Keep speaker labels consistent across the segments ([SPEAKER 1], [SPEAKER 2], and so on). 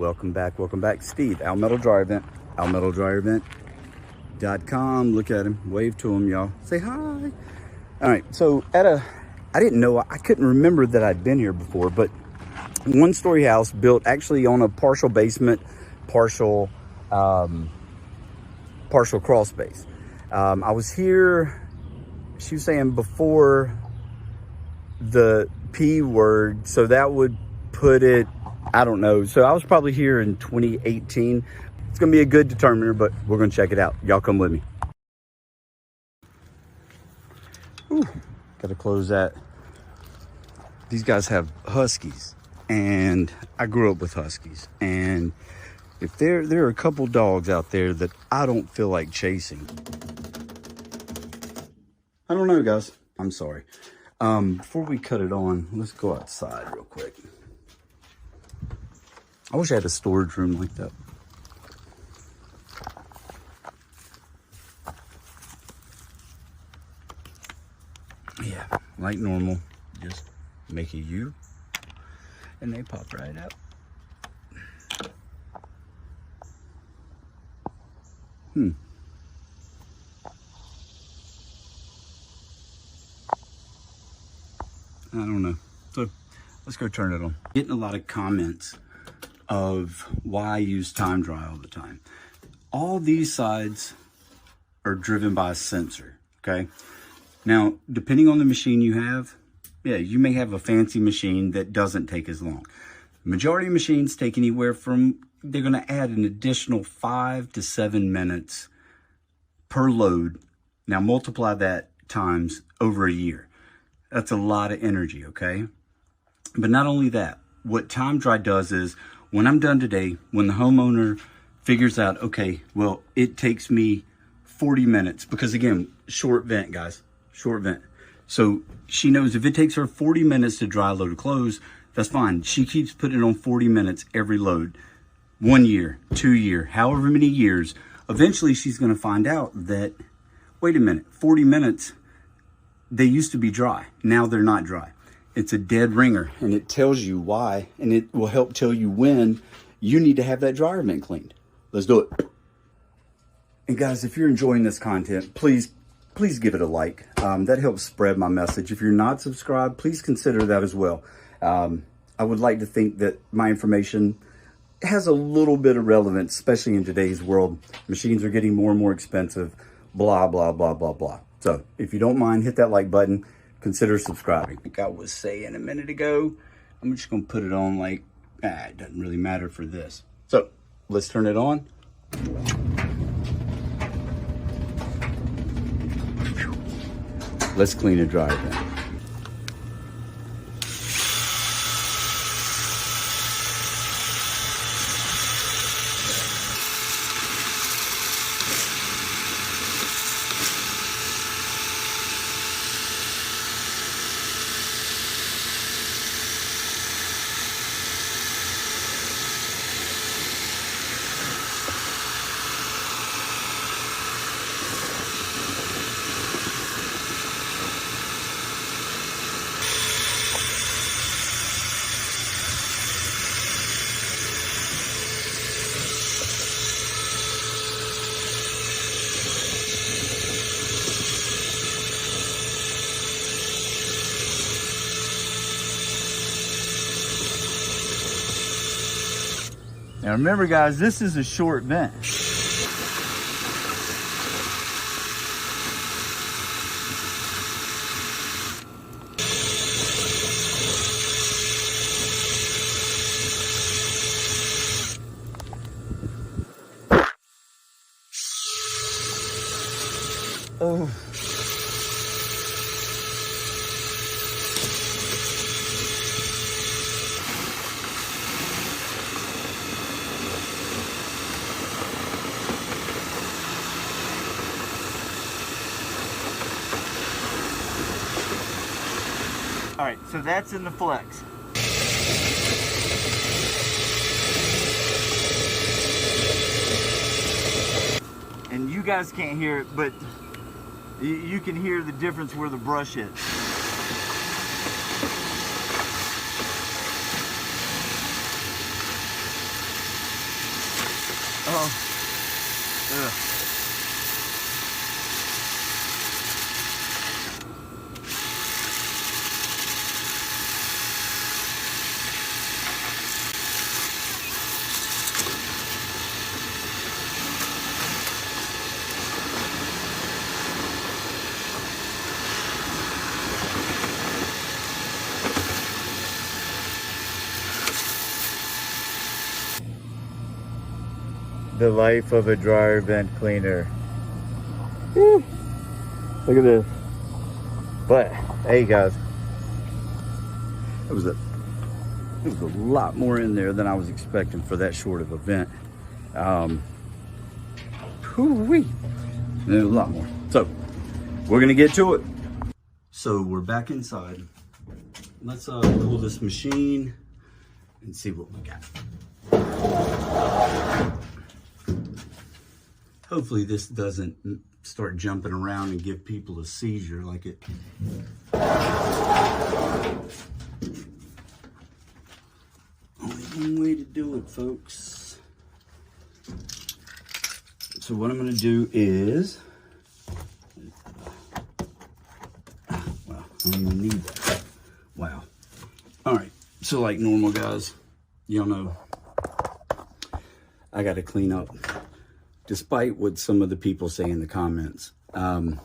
[SPEAKER 1] Welcome back, Steve, Al Metal Dryer Event, almetaldryerevent.com. Look at him, wave to him, y'all. Say hi. All right, so I didn't know, I couldn't remember that I'd been here before, but one-story house built actually on a partial basement, partial crawl space. I was here, she was saying before the P word, so that would put it, I don't know. So I was probably here in 2018. It's gonna be a good determiner, but we're gonna check it out. Y'all come with me. Ooh, gotta close that. These guys have huskies, and I grew up with huskies. And if there are a couple dogs out there that I don't feel like chasing. I don't know, guys. I'm sorry. Before we cut it on, let's go outside real quick. I wish I had a storage room like that. Yeah, like normal. Just make a U, and they pop right out. I don't know. So let's go turn it on. Getting a lot of comments of why I use TimeDry all the time. All these sides are driven by a sensor, okay? Now, depending on the machine you have, yeah, you may have a fancy machine that doesn't take as long. Majority of machines take anywhere from, they're gonna add an additional 5 to 7 minutes per load. Now multiply that times over a year. That's a lot of energy, okay? But not only that, what TimeDry does is, when I'm done today, when the homeowner figures out, okay, well, it takes me 40 minutes, because again, short vent, guys, short vent. So she knows if it takes her 40 minutes to dry load of clothes, that's fine. She keeps putting it on 40 minutes every load. 1 year, 2 year, however many years. Eventually she's gonna find out that, wait a minute, 40 minutes, they used to be dry. Now they're not dry. It's a dead ringer, and it tells you why, and it will help tell you when you need to have that dryer vent cleaned. Let's do it. And guys, if you're enjoying this content, please give it a like. That helps spread my message. If you're not subscribed, please consider that as well. I would like to think that my information has a little bit of relevance, especially in today's world. Machines are getting more and more expensive, blah, blah, blah, blah, blah. So if you don't mind, hit that like button, consider subscribing. Like I was saying a minute ago, I'm just gonna put it on like, it doesn't really matter for this. So let's turn it on. Let's clean and dry it then. Now remember guys, this is a short vent. Oh. All right, so that's in the flex. And you guys can't hear it, but you can hear the difference where the brush hits. Ugh. The life of a dryer vent cleaner. Woo. Look at this. But hey guys, there was a lot more in there than I was expecting for that short of a vent. Whoo-wee. There's a lot more. So we're gonna get to it. So we're back inside. Let's pull this machine and see what we got. Hopefully this doesn't start jumping around and give people a seizure like it. Only one way to do it, folks. So what I'm gonna do is, well, I don't even need that. Wow. All right, so like normal guys, y'all know, I gotta clean up. Despite what some of the people say in the comments, I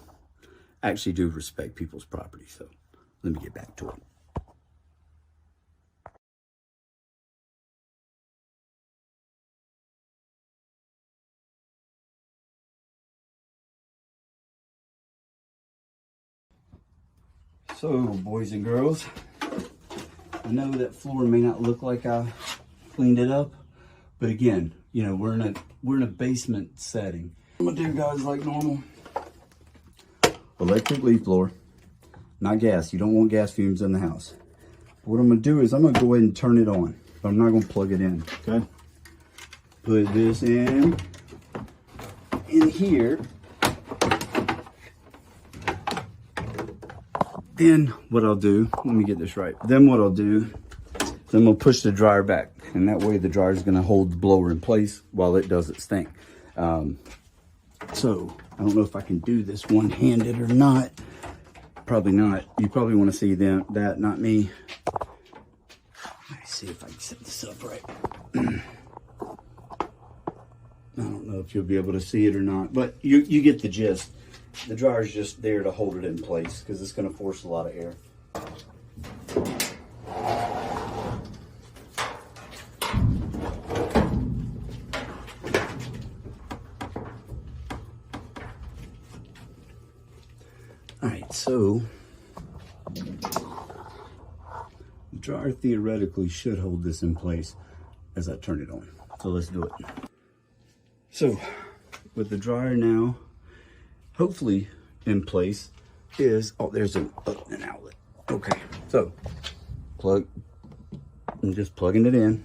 [SPEAKER 1] actually do respect people's property. So let me get back to it. So boys and girls, I know that floor may not look like I cleaned it up, but again, you know, we're in a basement setting. I'm gonna do guys like normal. Electric leaf blower, not gas. You don't want gas fumes in the house. What I'm gonna do is I'm gonna go ahead and turn it on, but I'm not gonna plug it in, okay? Put this in here. Then what I'll do, let me get this right. Then what I'll do, then we'll push the dryer back, and that way the dryer is gonna hold the blower in place while it does its thing. So I don't know if I can do this one-handed or not. Probably not. You probably want to see that, not me. Let me see if I can set this up right. I don't know if you'll be able to see it or not, but you get the gist. The dryer's just there to hold it in place because it's going to force a lot of air. All right, so the dryer theoretically should hold this in place as I turn it on. So let's do it. So with the dryer now hopefully in place is, oh, there's an outlet. Okay, so I'm just plugging it in.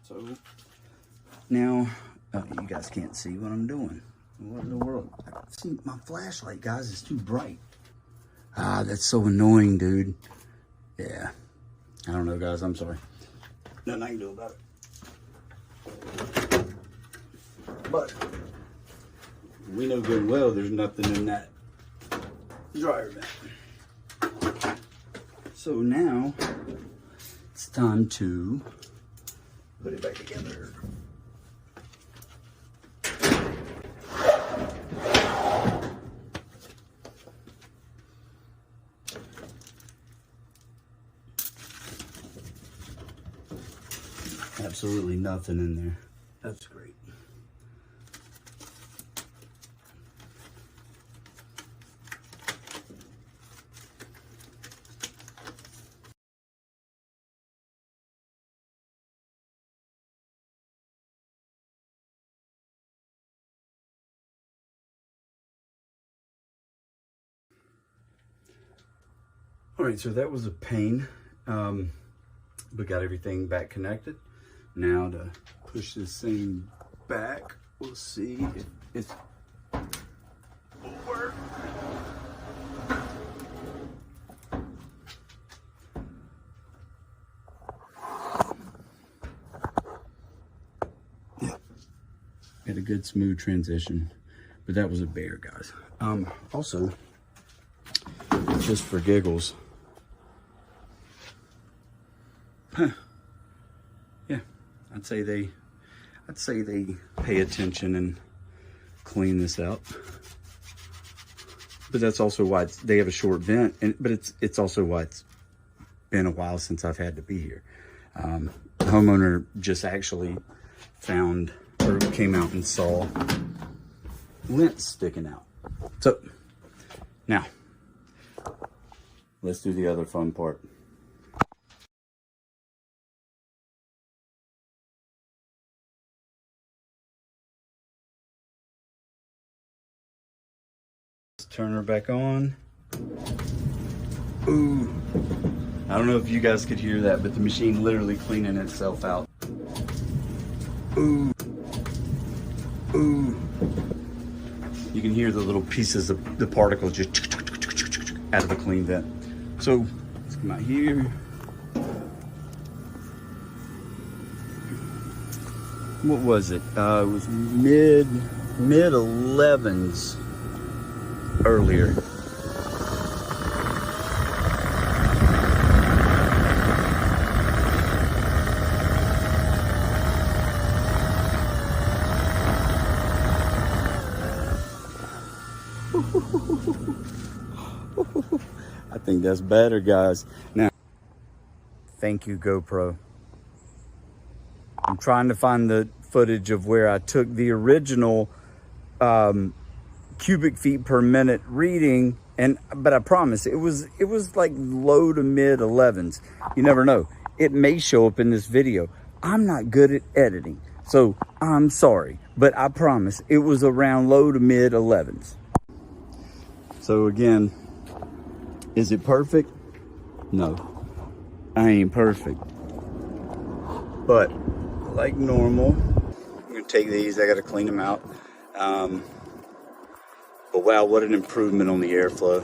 [SPEAKER 1] So now, you guys can't see what I'm doing. What in the world? See, my flashlight, guys, is too bright. Ah, that's so annoying, dude. Yeah. I don't know, guys. I'm sorry. Nothing I can do about it. But we know good and well there's nothing in that dryer vent. So now it's time to put it back together. Absolutely nothing in there. That's great. All right, so that was a pain. We got everything back connected. Now to push this thing back, we'll see if it will work. Yeah, had a good smooth transition, but that was a bear, guys. Also, just for giggles, yeah, I'd say they pay attention and clean this out. But that's also why they have a short vent, but it's also why it's been a while since I've had to be here. The homeowner just actually found or came out and saw lint sticking out. So now let's do the other fun part. Turn her back on. Ooh. I don't know if you guys could hear that, but the machine literally cleaning itself out. Ooh. Ooh. You can hear the little pieces of the particles just out of the clean vent. So let's come out here. What was it? It was mid 11s earlier. I think that's better, guys. Now, thank you, GoPro. I'm trying to find the footage of where I took the original cubic feet per minute reading, but I promise it was like low to mid 11s. You never know, it may show up in this video. I'm not good at editing, so I'm sorry, but I promise it was around low to mid 11s. So again, is it perfect? No, I ain't perfect, but like normal, I'm gonna take these. I gotta clean them out. But wow, what an improvement on the airflow.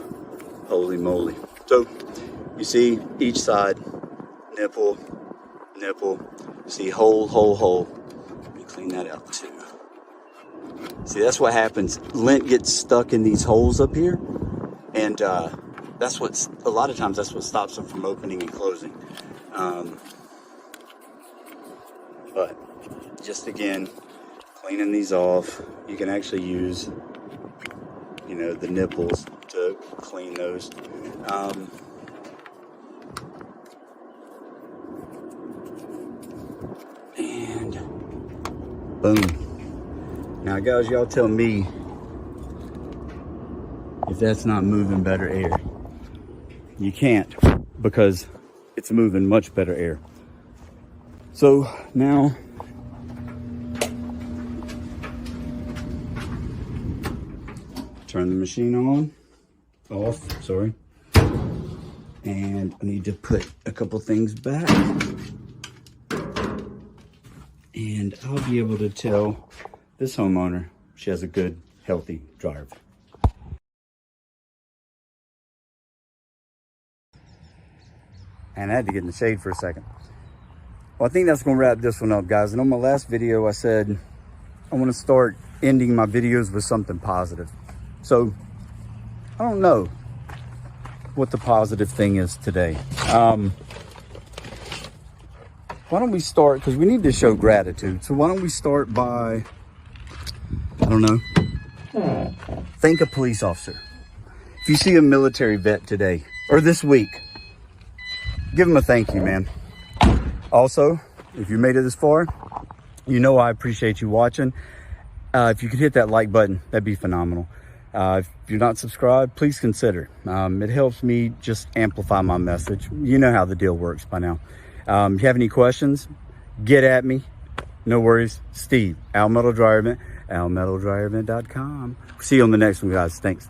[SPEAKER 1] Holy moly. So you see each side, nipple, nipple, see hole, hole, hole. Let me clean that out too. See, that's what happens. Lint gets stuck in these holes up here. And that's what's, a lot of times that's what stops them from opening and closing. But just again, cleaning these off, you can actually use, you know, the nipples to clean those. And boom. Now guys, y'all tell me if that's not moving better air. You can't, because it's moving much better air. So now turn the machine off, sorry. And I need to put a couple things back. And I'll be able to tell this homeowner she has a good, healthy dryer. And I had to get in the shade for a second. Well, I think that's gonna wrap this one up, guys. And on my last video, I said I wanna start ending my videos with something positive. So, I don't know what the positive thing is today. Why don't we start, because we need to show gratitude. So why don't we start by, I don't know, thank a police officer. If you see a military vet today, or this week, give them a thank you, man. Also, if you made it this far, you know I appreciate you watching. If you could hit that like button, that'd be phenomenal. If you're not subscribed, please consider. It helps me just amplify my message. You know how the deal works by now. If you have any questions, get at me. No worries. Steve, Al Metal Dryer Vent, almetaldryervent.com. See you on the next one, guys. Thanks.